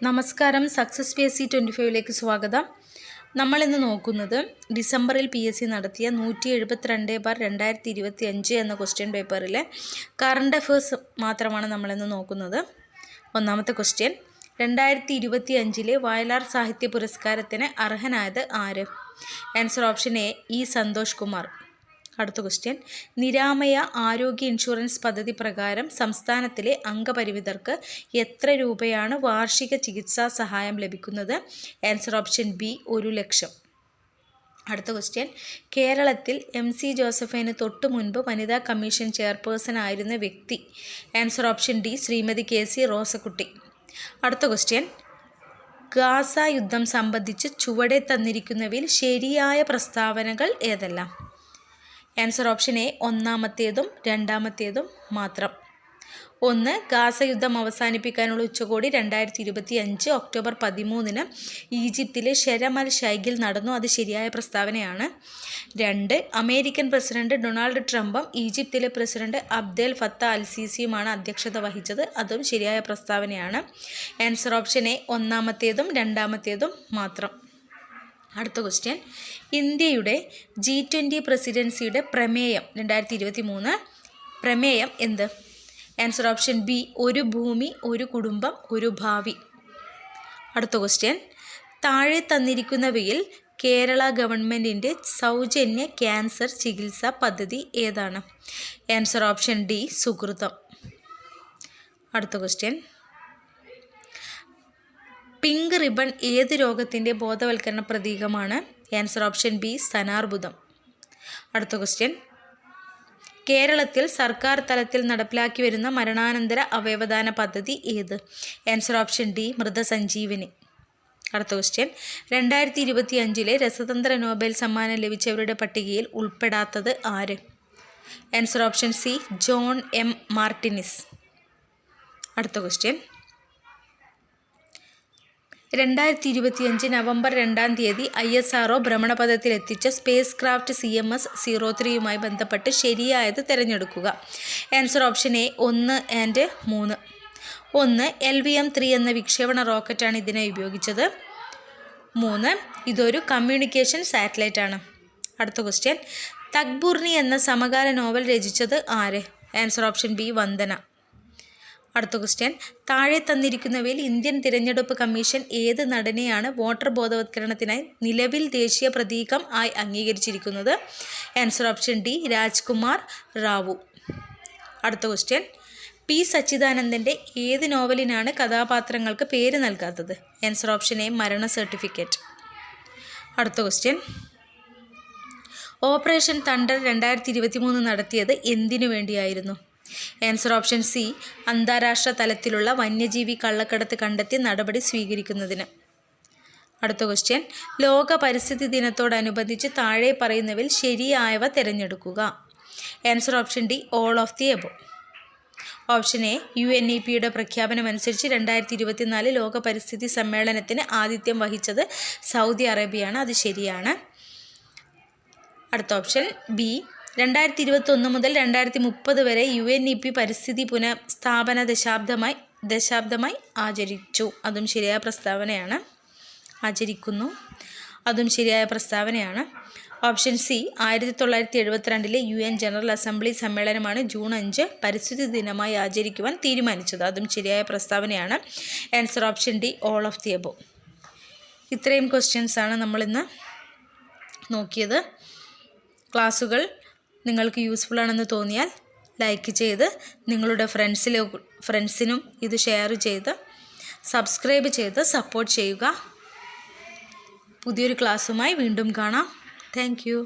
നമസ്കാരം. സക്സസ് PSC25ലേക്ക് സ്വാഗതം. നമ്മളിന്ന് നോക്കുന്നത് ഡിസംബറിൽ PSC നടത്തിയ 172/2025 എന്ന ക്വസ്റ്റ്യൻ പേപ്പറിലെ കറണ്ട് അഫേഴ്സ് മാത്രമാണ് നമ്മളിന്ന് നോക്കുന്നത്. ഒന്നാമത്തെ ക്വസ്റ്റ്യൻ, 2025 വയലാർ സാഹിത്യ പുരസ്കാരത്തിന് അർഹനായത് ആര്? Answer option A E Santhosh Kumar. അടുത്ത ക്വസ്റ്റ്യൻ, നിരാമയ ആരോഗ്യ ഇൻഷുറൻസ് പദ്ധതി പ്രകാരം സംസ്ഥാനത്തിലെ അംഗപരിമിതർക്ക് എത്ര രൂപയാണ് വാർഷിക ചികിത്സാ സഹായം ലഭിക്കുന്നത്? Answer option B 1,00,000. അടുത്ത ക്വസ്റ്റ്യൻ, കേരളത്തിൽ MC ജോസഫിന് തൊട്ടു മുൻപ് വനിതാ കമ്മീഷൻ ചെയർപേഴ്സൺ ആയിരുന്ന വ്യക്തി? Answer option D Shrimati KC Rosakutty. അടുത്ത ക്വസ്റ്റ്യൻ, ഗാസ യുദ്ധം സംബന്ധിച്ച് ചുവടെ തന്നിരിക്കുന്നവയിൽ ശരിയായ പ്രസ്താവനകൾ ഏതെല്ലാം? ആൻസർ ഓപ്ഷൻ എ ഒന്നാമത്തേതും രണ്ടാമത്തേതും മാത്രം. 1. ഗാസ യുദ്ധം അവസാനിപ്പിക്കാനുള്ള ഉച്ചകോടി 2025 ഒക്ടോബർ 13 ഈജിപ്തിലെ ഷെരം അൽ ഷൈഖിൽ നടന്നു. അത് ശരിയായ പ്രസ്താവനയാണ്. 2. അമേരിക്കൻ പ്രസിഡന്റ് ഡൊണാൾഡ് ട്രംപും ഈജിപ്തിലെ പ്രസിഡന്റ് അബ്ദേൽ ഫത്ത അൽ സീസിയുമാണ് അധ്യക്ഷത വഹിച്ചത്. അതും ശരിയായ പ്രസ്താവനയാണ്. ആൻസർ ഓപ്ഷൻ എ ഒന്നാമത്തേതും രണ്ടാമത്തേതും മാത്രം. അടുത്ത ക്വസ്റ്റ്യൻ, ഇന്ത്യയുടെ G20 പ്രസിഡൻസിയുടെ പ്രമേയം 2023 പ്രമേയം എന്ത്? ആൻസർ ഓപ്ഷൻ ബി ഒരു ഭൂമി ഒരു കുടുംബം ഒരു ഭാവി. അടുത്ത ക്വസ്റ്റ്യൻ, താഴെ തന്നിരിക്കുന്നവയിൽ കേരള ഗവൺമെൻറ്റിൻ്റെ സൗജന്യ ക്യാൻസർ ചികിത്സാ പദ്ധതി ഏതാണ്? Answer option D Sukritham. അടുത്ത ക്വസ്റ്റ്യൻ, പിങ്ക് റിബൺ ഏത് രോഗത്തിൻ്റെ ബോധവൽക്കരണ പ്രതീകമാണ്? ആൻസർ ഓപ്ഷൻ ബി സ്തനാർബുദം. അടുത്ത ക്വസ്റ്റ്യൻ, കേരളത്തിൽ സർക്കാർ തലത്തിൽ നടപ്പിലാക്കി വരുന്ന മരണാനന്തര അവയവദാന പദ്ധതി ഏത്? ആൻസർ ഓപ്ഷൻ ഡി മൃതസഞ്ജീവനി. അടുത്ത ക്വസ്റ്റ്യൻ, 2025 രസതന്ത്ര നോബൽ സമ്മാനം ലഭിച്ചവരുടെ പട്ടികയിൽ ഉൾപ്പെടാത്തത് ആര്? Answer option C John M Martinez. അടുത്ത ക്വസ്റ്റ്യൻ, 2025 നവംബർ 2 ISRO ഭ്രമണപഥത്തിലെത്തിച്ച സ്പേസ് ക്രാഫ്റ്റ് CMS-03യുമായി ബന്ധപ്പെട്ട് ശരിയായത് തിരഞ്ഞെടുക്കുക. Answer option A 1 and 3. 1. LVM-3 എന്ന വിക്ഷേപണ റോക്കറ്റാണ് ഇതിനായി ഉപയോഗിച്ചത്. 3. ഇതൊരു കമ്മ്യൂണിക്കേഷൻ സാറ്റലൈറ്റ് ആണ്. അടുത്ത ക്വസ്റ്റ്യൻ, തക്ബൂർണി എന്ന സമകാല നോവൽ രചിച്ചത് ആര്? Answer option B Vandana. അടുത്ത ക്വസ്റ്റ്യൻ, താഴെ തന്നിരിക്കുന്നവയിൽ ഇന്ത്യൻ തിരഞ്ഞെടുപ്പ് കമ്മീഷൻ ഏത് നടനെയാണ് വോട്ടർ ബോധവത്കരണത്തിനായി നിലവിൽ ദേശീയ പ്രതീകം ആയി അംഗീകരിച്ചിരിക്കുന്നത്? Answer option D Rajkumar Rao. അടുത്ത ക്വസ്റ്റ്യൻ, P സച്ചിദാനന്ദൻ്റെ ഏത് നോവലിനാണ് കഥാപാത്രങ്ങൾക്ക് പേര് നൽകാത്തത്? ആൻസർ ഓപ്ഷൻ എ മരണ സർട്ടിഫിക്കറ്റ്. അടുത്ത ക്വസ്റ്റ്യൻ, ഓപ്പറേഷൻ തണ്ടർ 2023 നടത്തിയത് എന്തിനു വേണ്ടിയായിരുന്നു? ആൻസർ ഓപ്ഷൻ സി അന്താരാഷ്ട്ര തലത്തിലുള്ള വന്യജീവി കള്ളക്കടത്ത് കണ്ടെത്തി നടപടി സ്വീകരിക്കുന്നതിന്. അടുത്ത ക്വസ്റ്റ്യൻ, ലോക പരിസ്ഥിതി ദിനത്തോടനുബന്ധിച്ച് താഴെ പറയുന്നവയിൽ ശരിയായവ തിരഞ്ഞെടുക്കുക. Answer option D all of the above. Option A UNEPയുടെ പ്രഖ്യാപനമനുസരിച്ച് 2024 ലോക പരിസ്ഥിതി സമ്മേളനത്തിന് ആതിഥ്യം വഹിച്ചത് സൗദി അറേബ്യയാണ്. അത് ശരിയാണ്. അടുത്ത ഓപ്ഷൻ ബി 2021 മുതൽ 2030 വരെ UNEP പരിസ്ഥിതി പുനഃസ്ഥാപന ദശാബ്ദമായി ആചരിച്ചു. അതും ശരിയായ പ്രസ്താവനയാണ്. ആചരിക്കുന്നു, അതും ശരിയായ പ്രസ്താവനയാണ്. Option C 1972 UN general assembly സമ്മേളനമാണ് ജൂൺ 5 പരിസ്ഥിതി ദിനമായി ആചരിക്കുവാൻ തീരുമാനിച്ചത്. അതും ശരിയായ പ്രസ്താവനയാണ്. Answer option D all of the above. ഇത്രയും ക്വസ്റ്റ്യൻസാണ് നമ്മളിന്ന് നോക്കിയത്. ക്ലാസ്സുകൾ നിങ്ങൾക്ക് യൂസ്ഫുൾ ആണെന്ന് തോന്നിയാൽ ലൈക്ക് ചെയ്ത് നിങ്ങളുടെ ഫ്രണ്ട്സിനും ഇത് ഷെയർ ചെയ്ത് സബ്സ്ക്രൈബ് ചെയ്ത് സപ്പോർട്ട് ചെയ്യുക. പുതിയൊരു ക്ലാസ്സുമായി വീണ്ടും കാണാം. Thank you.